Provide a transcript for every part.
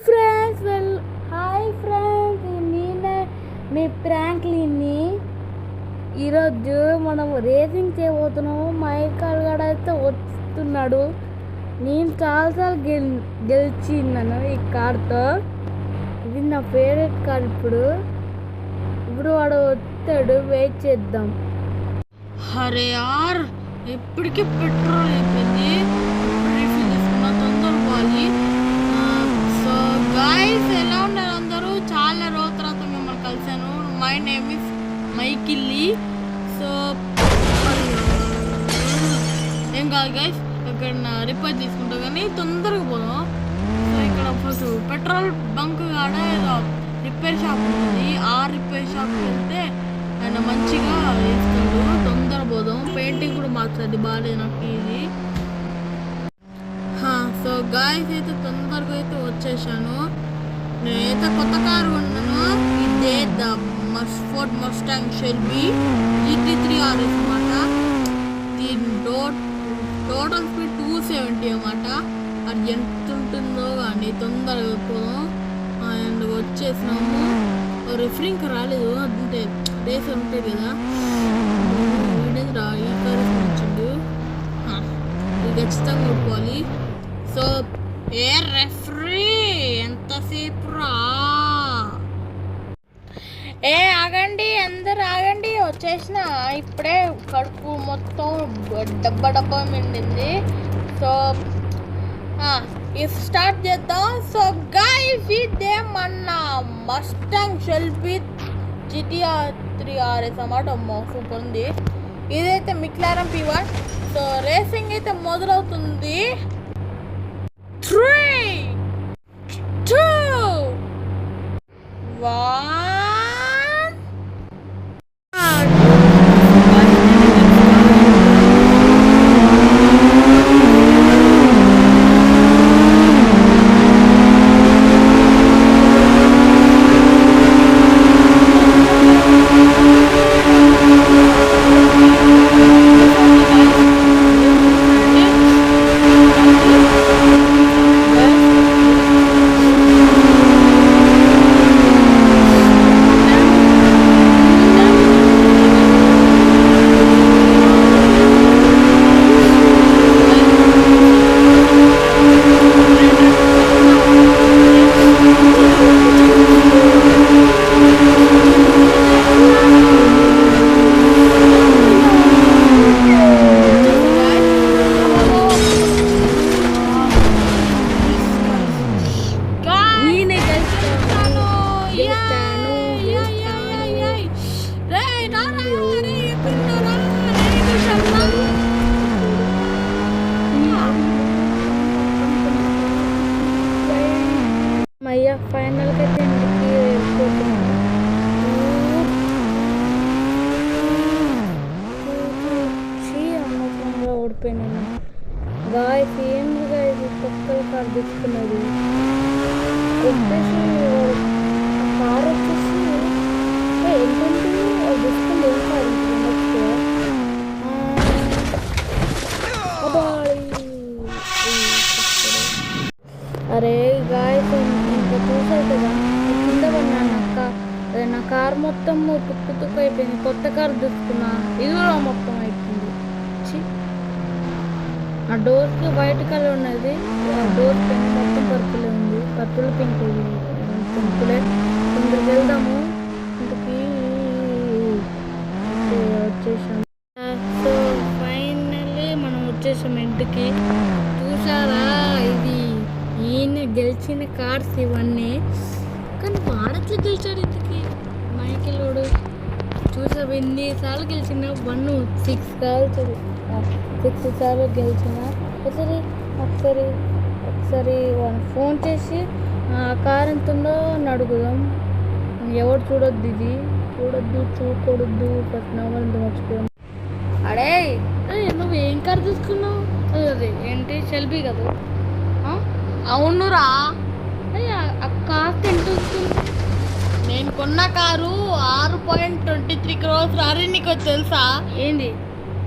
Friends hi friends, నేనే మీ ప్రాంక్లీని. ఈరోజు మనం రేసింగ్ చేయబోతున్నాము. మైకల్ గడ అయితే వస్తున్నాడు. నేను చాలాసార్లు గెలిచిన్నాను ఈ కార్తో. ఇది నా ఫేవరెట్ కార్. ఇప్పుడు వాడు వస్తాడు, వెయిట్ చేద్దాం. అరే యార్, ఎప్పటికీ పెట్రోల్ అయిపోయింది. రీఫిల్ చేసుకున్నా, తొందర పోవాలి. సో గాయ్స్, ఎలా ఉన్నారు అందరూ? చాలా రోజుల తర్వాత మిమ్మల్ని కలిసాను. మై నేమ్ ఇస్ మైకిల్లీ. సో ఏం కాదు గాయ్స్, ఇక్కడ రిపేర్ తీసుకుంటా కానీ తొందరగా పోదాం. సో ఇక్కడ ఫస్ట్ పెట్రోల్ బంక్ కాడ ఏదో రిపేర్ షాప్ ఉంది. ఆ రిపేర్ షాప్కి వెళ్తే ఆయన మంచిగా వేస్తాడు. తొందర పోదాం. పెయింటింగ్ కూడా మార్చాలి, బాగాలేదు నాకు ఇది. సో గాయస్ అయితే తొందరగా అయితే వచ్చేసాను. నేనైతే కొత్త కారు కొన్నాను. ఇదే the Ford Mustang Shelby GT3 RS అన్నమాట. దీని టోటల్ స్పీడ్ 270 అన్నమాట. అది ఎంత ఉంటుందో కానీ తొందరగా పోదాం. అండ్ వచ్చేసినాము. రిఫరింగ్ రాలేదు, అంటే రేస్ ఉంటుంది కదా. ఈ కారు వచ్చిండు, ఇది ఖచ్చితంగా కొట్టుకోవాలి. సో ఏ రెఫరీ, ఎంతసేపు రా? ఆగండి, అందరు ఆగండి. వచ్చేసిన ఇప్పుడే. కడుపు మొత్తం డబ్బా మిండింది. సో స్టార్ట్ చేద్దాం. సో గైస్, ఇదే మన మస్టాంగ్ షెల్బీ GT3 RS అన్నమాట. సూపర్ ఉంది. ఇదైతే McLaren P1. సో రేసింగ్ అయితే మొదలవుతుంది. 3, 2, 1. అయ్యా, ఫైనల్గా అయితే ఇంటికి వెళ్ళిపోతున్నాను. అనవసరంగా ఓడిపోయినాను. గాయస్, ఏంటిగా ఇది కొత్త కార్ తీసుకున్నది. వచ్చేసి కార్ వచ్చేసి ఏంటంటే తీసుకుంది. ఏం కాదు అరే గాయస్, ఇంకా చూసారు కదా, కింద పడినాను. నా కార్ మొత్తం తుక్కు అయిపోయింది. కొత్త కారు తీసుకున్నా, ఇది కూడా మొత్తం అయిపోయింది. ఆ డోర్కి వైట్ కలర్ ఉన్నది. ఆ డోర్ పింక్ మొత్తం పర్పులే ఉంది. పర్పుల్ పింక్ పింకులే. తొందరగా వెళ్దాము ఇంటికి. వచ్చేసాము. సో ఫైనల్లీ మనం వచ్చేసాము ఇంటికి. చూసారా, ఇది ఈయన గెలిచిన కార్స్ ఇవన్నీ. కానీ వాడట్లే గెలిచాడు ఇంటికి మైకిలోడు. చూసా, ఎన్నిసార్లు గెలిచిన 6 కాల్చారు. 6 సార్లు గెలిచిన. ఒకసారి ఫోన్ చేసి ఆ కార్ ఎంత ఉందో అడుగుదాం. ఎవరు చూడొద్దు, ఇది చూడకూడదు. ఫస్ట్ నమ్మకం మర్చిపోయాం. అడే, నువ్వు ఏం కార్ తీసుకున్నావు? అదే ఏంటి, షెల్బీ కదా? అవునురా, ఆ కాస్ట్ ఎంత వస్తుంది? నేను కొన్న కారు 6.23 crores. అరే నీకు తెలుసా ఏంది?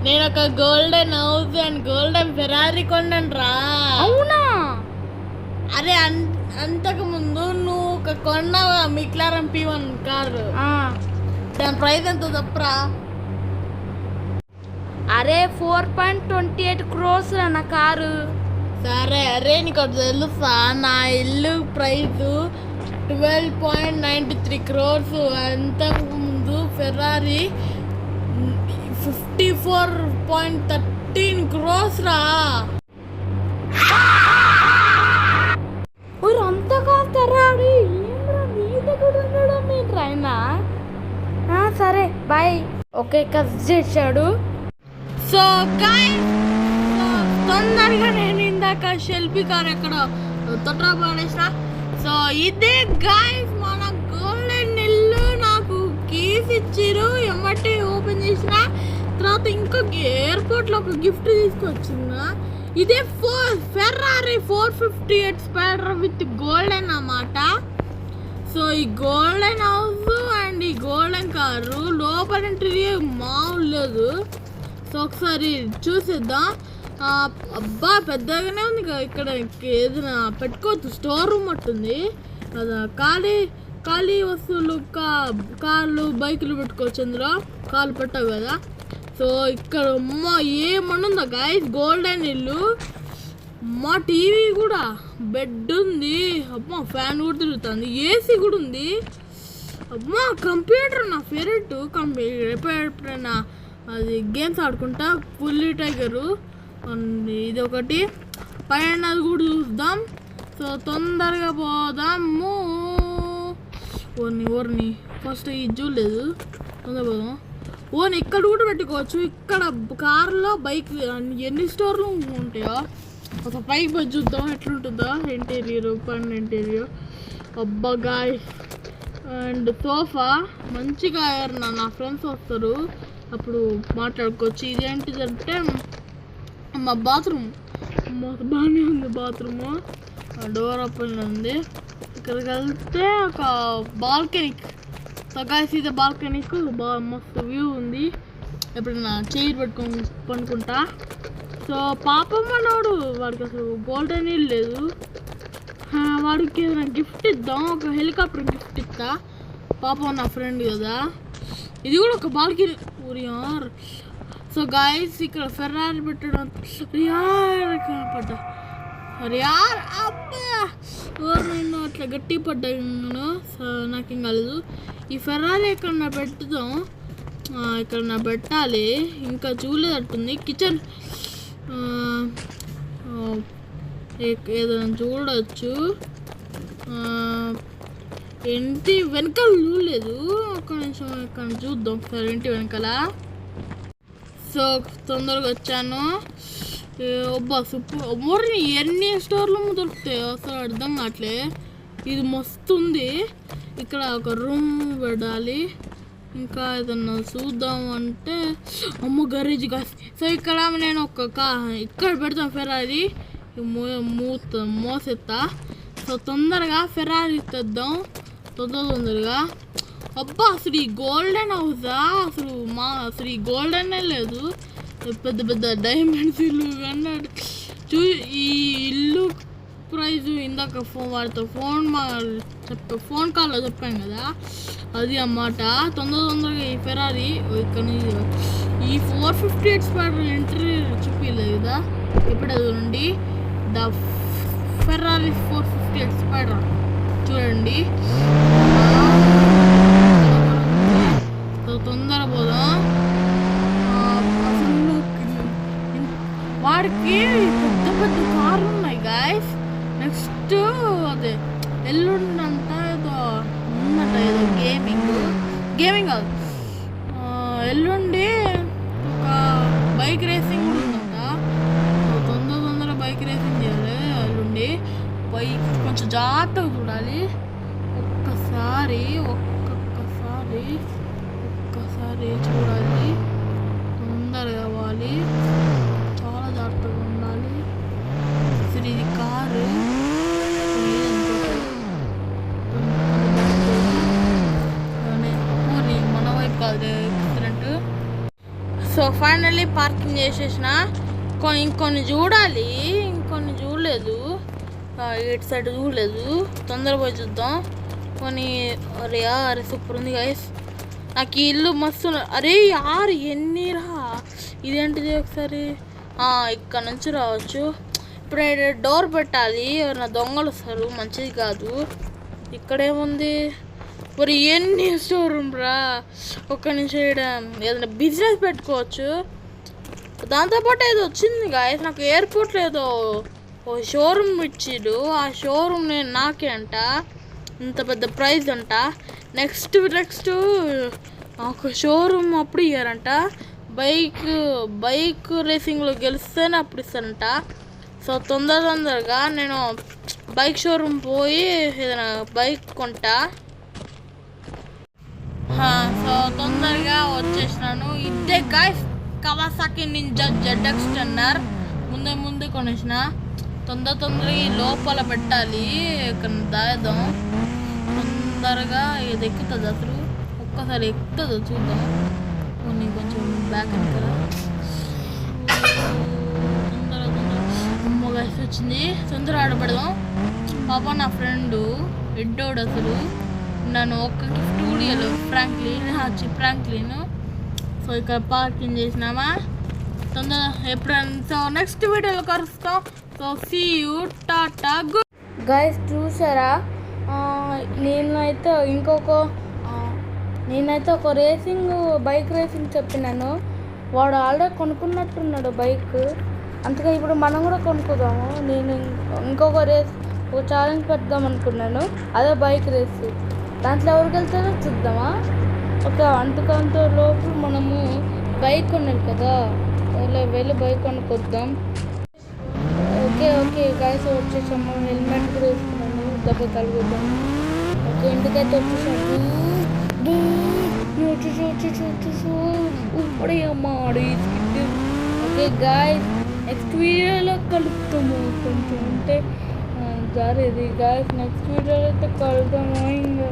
నేను ఒక golden house and golden Ferrari కొన్నాను రా. అవునా? అరే అంతకు ముందు నువ్వు ఒక కొన్న మిక్లారం P1 కారు, దాని ప్రైస్ ఎంత తప్పరా? అరే 4.28 crores నా కారు. సరే అరే నీకు ఒకటి తెలుసా, నా ఇల్లు ప్రైస్ 12.93 crores. అంతకుముందు ఫెరారీ 54.13 crores రా. అంతా కాస్తారా? నీ దగ్గర ఉండడం ఏంట్రైనా? సరే బాయ్. ఓకే కస్ చేశాడు. సో గైస్, తొందరగా నేను ఇందాక షెల్ఫీ కార్ ఎక్కడ తొట్రా పడేసిన. సో ఇదే గైస్ మన గోల్డెన్ ఇల్లు. నాకు కీస్ ఇచ్చిరు, ఎమ్మటి ఓపెన్ చేసిన తర్వాత ఇంకొక ఎయిర్పోర్ట్లో ఒక గిఫ్ట్ తీసుకొచ్చిన. ఇదే ఫెరారీ 458 స్పైడర్ విత్ గోల్డెన్ అన్నమాట. సో ఈ గోల్డెన్ హౌస్ అండ్ ఈ గోల్డెన్ కారు లోపల ఇంటీరియర్ మామూలు లేదు. సో ఒకసారి చూసేద్దాం. అబ్బా పెద్దగానే ఉంది కదా, ఇక్కడ ఏదైనా పెట్టుకోవచ్చు, స్టోర్ రూమ్ ఉంటుంది కదా. ఖాళీ వస్తువులు కార్లు బైకులు పెట్టుకోవచ్చు, అందులో కార్లు పెట్టావు కదా. సో ఇక్కడ అమ్మ ఏమనుందా గైస్, గోల్డెన్ ఇల్లు. మా టీవీ కూడా, బెడ్ ఉంది, అమ్మ ఫ్యాన్ కూడా తిరుగుతుంది, ఏసీ కూడా ఉంది. అమ్మ కంప్యూటర్ నా ఫేవరెట్. ఎప్పుడైనా అది గేమ్స్ ఆడుకుంటా. పుల్లి టైగరు ఇది ఒకటి, పైన అది కూడా చూద్దాం. సో తొందరగా పోదాము. ఓర్ని ఫస్ట్ ఇది చూడలేదు, తొందరగా పోదాం. ఇక్కడ కూడా పెట్టుకోవచ్చు. ఇక్కడ కార్లో బైక్ ఎన్ని స్టోర్లు ఉంటాయో ఒక పైకి పోయి చూద్దాం ఎట్లుంటుందో ఇంటీరియర్, పైన ఇంటీరియర్. అబ్బా గాయ్, అండ్ సోఫా మంచిగా. నా ఫ్రెండ్స్ వస్తారు అప్పుడు మాట్లాడుకోవచ్చు. ఇదేంటిదంటే మా బాత్రూమ్, బాగానే ఉంది బాత్రూము. డోర్ ఓపెన్ ఉంది. ఇక్కడికి వెళ్తే ఒక బాల్కనీక్. సో గాయ్స్ ఇది బాల్కనీక్, బాగా మస్తు వ్యూ ఉంది. ఎప్పుడైనా చైర్ పెట్టుకొని పనుకుంటా. సో పాపం మనోడు, వాడికి అసలు గోల్డెన్ ఇల్లు లేదు. వాడికి ఏదైనా గిఫ్ట్ ఇద్దాం, ఒక హెలికాప్టర్ గిఫ్ట్ ఇస్తా. పాపం నా ఫ్రెండ్ కదా. ఇది కూడా ఒక బాల్కనీ యార్. సో గాయస్ ఇక్కడ ఫెరారీ పెట్టడం పడ్డా. అరే యార్ అబ్బా, నేను అట్లా గట్టి పడ్డాను. సో నాకేం కాలేదు. ఈ ఫెరారీ ఎక్కడన్నా పెట్టుదాం, ఎక్కడన్నా పెట్టాలి. ఇంకా చూడలేదట్టుంది. కిచెన్ ఏదైనా చూడవచ్చు. ఇంటి వెనకాల చూడలేదు, ఒక నిమిషం ఇక్కడ చూద్దాం సార్ ఇంటి వెనకాల. సో తొందరగా వచ్చాను. అబ్బా సూపర్. ఎన్ని స్టోర్లు దొరుకుతాయి అసలు అర్థం కావట్లే. ఇది మస్తు ఉంది. ఇక్కడ ఒక రూమ్ పెట్టాలి. ఇంకా ఏదన్నా చూద్దాం అంటే అమ్మ గరేజ్ గా. సో ఇక్కడ నేను ఇక్కడ పెడతాను ఫెరారీ, మోసెత్తా. సో తొందరగా ఫెరారీ తెద్దాం, తొందరగా. అబ్బా అసలు ఈ గోల్డెన్ హౌసా, అసలు ఈ గోల్డెనే లేదు, పెద్ద పెద్ద డైమండ్స్ ఇల్లు అన్నాడు. ఈ ఇల్లు ప్రైజ్ ఇందాక వాడితో ఫోన్ కాల్లో చెప్పాను కదా, అది అన్నమాట. తొందరగా ఈ ఫెరారీ ఇక్కడ ఈ 458 స్పైడర్ ఇంటీరియర్ చూపించలేదు కదా, ఇప్పుడు అది నుండి ద ఫెరారీ 458 స్పైడర్ చూడండి. తొందర పోదాం. అసలు వాడికి పెద్ద పెద్ద కార్లు ఉన్నాయి గాయస్. నెక్స్ట్ అదే ఎల్లుండంతా ఏదో ఉందంట, ఏదో గేమింగ్ కాదు, ఎల్లుండి ఒక బైక్ రేసింగ్ కూడా ఉందంట. తొందర బైక్ రేసింగ్ చేయాలి ఎల్లుండి. బైక్ కొంచెం జాగ్రత్తగా చూడాలి. ఒక్కసారి చూడాలి, తొందరగా అవ్వాలి, చాలా జాగ్రత్తగా ఉండాలి. అసలు ఇది కారు మన వైపు కాదు ఎక్సిడెంట్. సో ఫైనల్లీ పార్కింగ్ చేసేసిన. ఇంకొన్ని చూడాలి, ఇంకొన్ని చూడలేదు. ఇటు సైడ్ చూడలేదు, తొందర పోయి చూద్దాం. కొన్ని అరే సూపర్ ఉంది గైస్. నాకు ఈ ఇల్లు మస్తు అరే యారు ఎన్నిరా ఇదేంటిది ఒకసారి ఇక్కడ నుంచి రావచ్చు. ఇప్పుడు డోర్ పెట్టాలి, ఎవరైనా దొంగలు వస్తారు, మంచిది కాదు. ఇక్కడేముంది మరి ఎన్ని షోరూమ్ రా, ఒక్క నిమిషం ఏదైనా బిజినెస్ పెట్టుకోవచ్చు. దాంతోపాటు ఏదో వచ్చింది గాయస్, నాకు ఎయిర్పోర్ట్లో ఏదో ఓ షోరూమ్ ఇచ్చిడు. ఆ షోరూమ్ నేను నాకే అంట, ఇంత పెద్ద ప్రైజ్ అంట. నెక్స్ట్ ఒక షోరూమ్ అప్పుడు ఇయ్యారంట. బైక్ రేసింగ్లో గెలిస్తేనే అప్పుడు ఇస్తారంట. సో తొందరగా నేను బైక్ షోరూమ్ పోయి ఏదైనా బైక్ కొంటా. సో తొందరగా వచ్చేసినాను. ఇదే గాయస్ కవాసాకి నింజా ZX టెన్నర్. ముందే కొనేసిన. తొందరగా ఈ లోపల పెట్టాలి, ఇక్కడ దాదాం. తొందరగా ఇది ఎక్కుతుంది, అసలు ఒక్కసారి ఎక్కుతుందో చూద్దాం. కొన్ని కొంచెం బ్యాక్ కదా. గైస్ వచ్చింది, తొందర ఆడపడదాం. పాప నా ఫ్రెండు ఎడ్డోడు అసలు నన్ను ఒక్క గిఫ్ట్ కూడా ఇవ్వలేదు. ఫ్రాంక్లిన్. సో ఇక్కడ పార్కింగ్ చేసినామా, తొందర ఎప్పుడైనా. సో నెక్స్ట్ వీడియోలో కలుస్తాం. So see you, tata, good. Guys చూసారా, నేనైతే ఒక బైక్ రేసింగ్ చెప్పినాను. వాడు ఆల్రెడీ కొనుక్కున్నట్టున్నాడు బైక్. అందుకే ఇప్పుడు మనం కూడా కొనుక్కుందాము. నేను ఒక ఛాలెంజ్ పెడదాం అనుకున్నాను, అదే బైక్ రేస్. దాంట్లో ఎవరికి వెళ్తారో చూద్దామా. అంతకంత లోపు మనము బైక్ కొన్నాడు కదా, వెళ్ళి బైక్ కొనుక్కొద్దాం. ఓకే గైస్ వచ్చేసాము. హెల్మెట్ కూడా వేసుకున్నాను, దెబ్బ తగ్గుద్దాం. ఓకే ఇంటికైతే వచ్చేసాము. ఇప్పుడే అమ్మాడు. ఓకే గాయస్ నెక్స్ట్ వీడియోలో కలుపుతాము. కొంచెం ఉంటే జారేది గాయస్. నెక్స్ట్ వీడియోలో అయితే కలుద్దాము. ఇంకా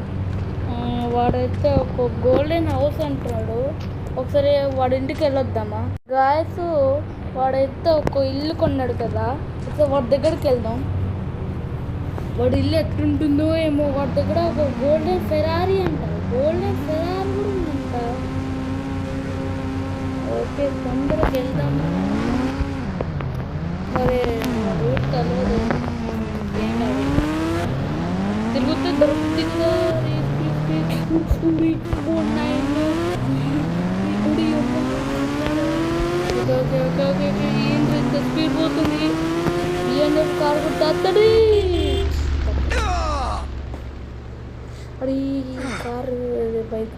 వాడైతే ఒక గోల్డెన్ హౌస్ అంటున్నాడు. ఒకసారి వాడి ఇంటికి వెళ్ళొద్దామా గాయస్. వాడైతే ఒక ఇల్లు కొన్నాడు కదా, సో వాడి దగ్గరికి వెళ్దాం. వాడి ఇల్లు ఎట్లుంటుందో ఏమో. వాడి దగ్గర ఒక గోల్డెన్ ఫెరారీ అంట, గోల్డెన్ ఫెరారీ కూడా ఉందంట. ఓకే తొందరగా వెళ్దాము. మరి రూట్ తెలియదు, తిరుగుతే దొరుకుతుందో. ఇంత స్పీడ్ పోతుంది. కారు కొట్టేస్తాడు. అది కారు బైక్.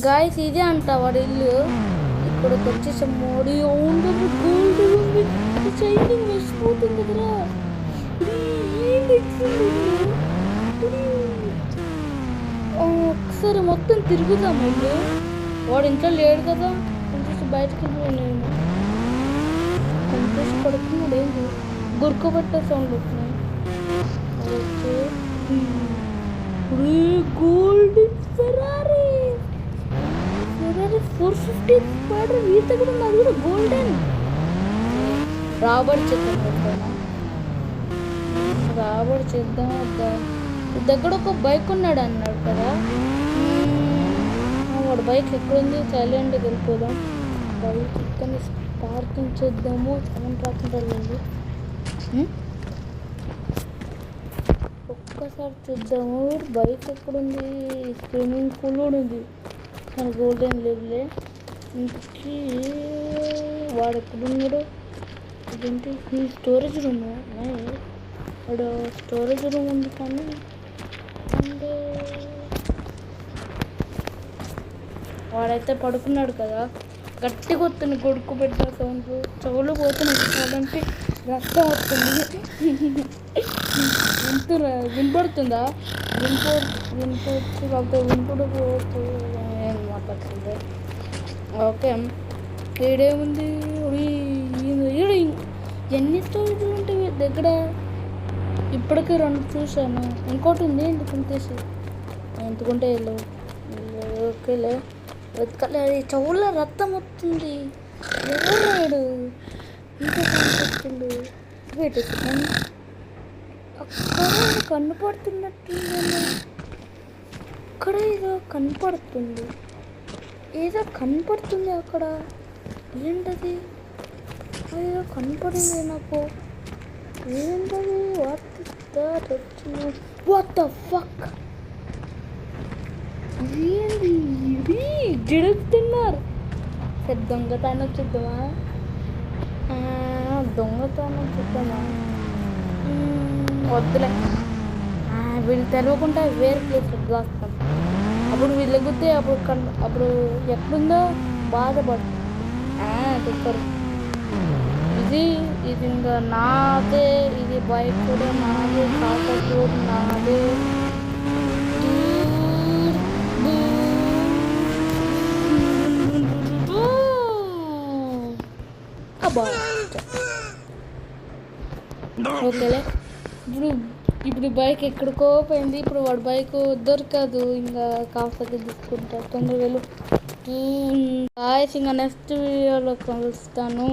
గాయస్ ఇదే అంట వాడి ఇల్లు. ఇక్కడికి వచ్చేసాం. మోడీ గోల్డ్ షైనింగ్ వేసిపోతుంది కదా. ఒకసారి మొత్తం తిరుగుదాం. ఇల్లు వాడు ఇంట్లో లేడు కదా, కొంచెం బయటకు వెళ్ళిపోయాను. కొంచెం పడుతున్నాడు. ఏంటి గుర్కబట్టే సౌండ్ వస్తున్నాయి. Okay gold Ferrari 450 spider. ఈత కూడా ఉన్నది, కూడా గోల్డెన్. రాబడి చేద్దాం. దగ్గర ఒక బైక్ ఉన్నాడు అన్నాడు కదా, వాడు బైక్ ఎక్కడుంది? సైలెంట్గా వెళ్ళిపోదాం. బైక్ ఇక్కడ పార్కింగ్ చేద్దాము. రాకుండా ఒక్కసారి చూద్దాము. బైక్ ఎక్కడుంది? స్విమ్మింగ్ పూల్ కూడా ఉంది, మన గోల్డెన్ లెవెలే. ఇంటికి వాడు ఎక్కడున్నాడు? ఇదేంటి ఈ స్టోరేజ్ రూమ్? వాడు స్టోరేజ్ రూమ్ ఉంది కానీ వాడైతే పడుకున్నాడు కదా. గట్టిగా వస్తుంది గొడుకు పెట్టిన సౌండ్, చెవులు పోతున్నాయి. చూడంటే రక్తం వస్తుంది. వినపడుతుందా? వినపడు ఏం మాట్లాడుతుంది. ఓకే ఈడేముంది? ఎన్ని స్టోరేజ్లు ఉంటాయి దగ్గర? ఇప్పటికీ 2 చూశాను, ఇంకోటి ఉంది. ఎందుకుంటే వెళ్ళు. ఓకేలే వెతకలే. చెవుల్లో రక్తం వస్తుంది. ఎవరు రాడు? ఇంకా కనిపిస్తుంది. వెయిట్ అక్కడ కనపడుతున్నట్టుందండి. అక్కడ ఏదో కనపడుతుంది, ఏదో కనపడుతుంది అక్కడ. ఏంటది? ఏదో కనపడింది నాకు. ఏంటది? What the fuck? ఏంది ఇది? జడుగుతున్నారు. సరే దొంగతనం చూద్దామా? దొంగతనం చూద్దామా? వద్దులే. వీళ్ళు తెలియకుండా వేరే ప్లేస్లో దాస్తాం. అప్పుడు వీళ్ళు ఎగితే అప్పుడు ఎక్కడుందో బాధపడు. చెప్పరు. ఇది ఇంకా నాదే. ఇది బైక్ కూడా నాదే, కాకపోతే కూడా నాదే. ఓకేలే. ఇప్పుడు బైక్ ఎక్కడికో పోయింది. ఇప్పుడు వాడు బైక్ దొరకదు. ఇంకా కాకపోతే తీసుకుంటా. తొందరగా వెళ్ళు. ఇంకా నెక్స్ట్ వీడియోలో కలుస్తాను.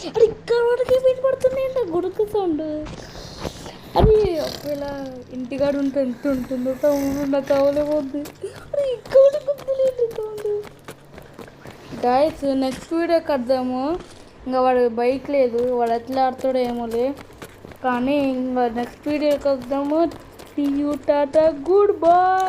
అది ఇక్కడ వరకే వినపడుతుంది. ఏంటో గుడుకు సౌండ్. అది ఒకవేళ ఇంటికాడ ఉంటే ఎంత ఉంటుందో సౌండ్ నాకు అవలేకపోద్ది. అది ఇక్కడ గుర్తులేదు సౌండ్. గాయస్ నెక్స్ట్ వీడియో కడదాము. ఇంకా వాడు బైక్ లేదు, వాడు ఎట్లా ఆడుతాడో ఏమోలే. కానీ ఇంకా నెక్స్ట్ వీడియోకి వద్దాము. See you, tata, good bye.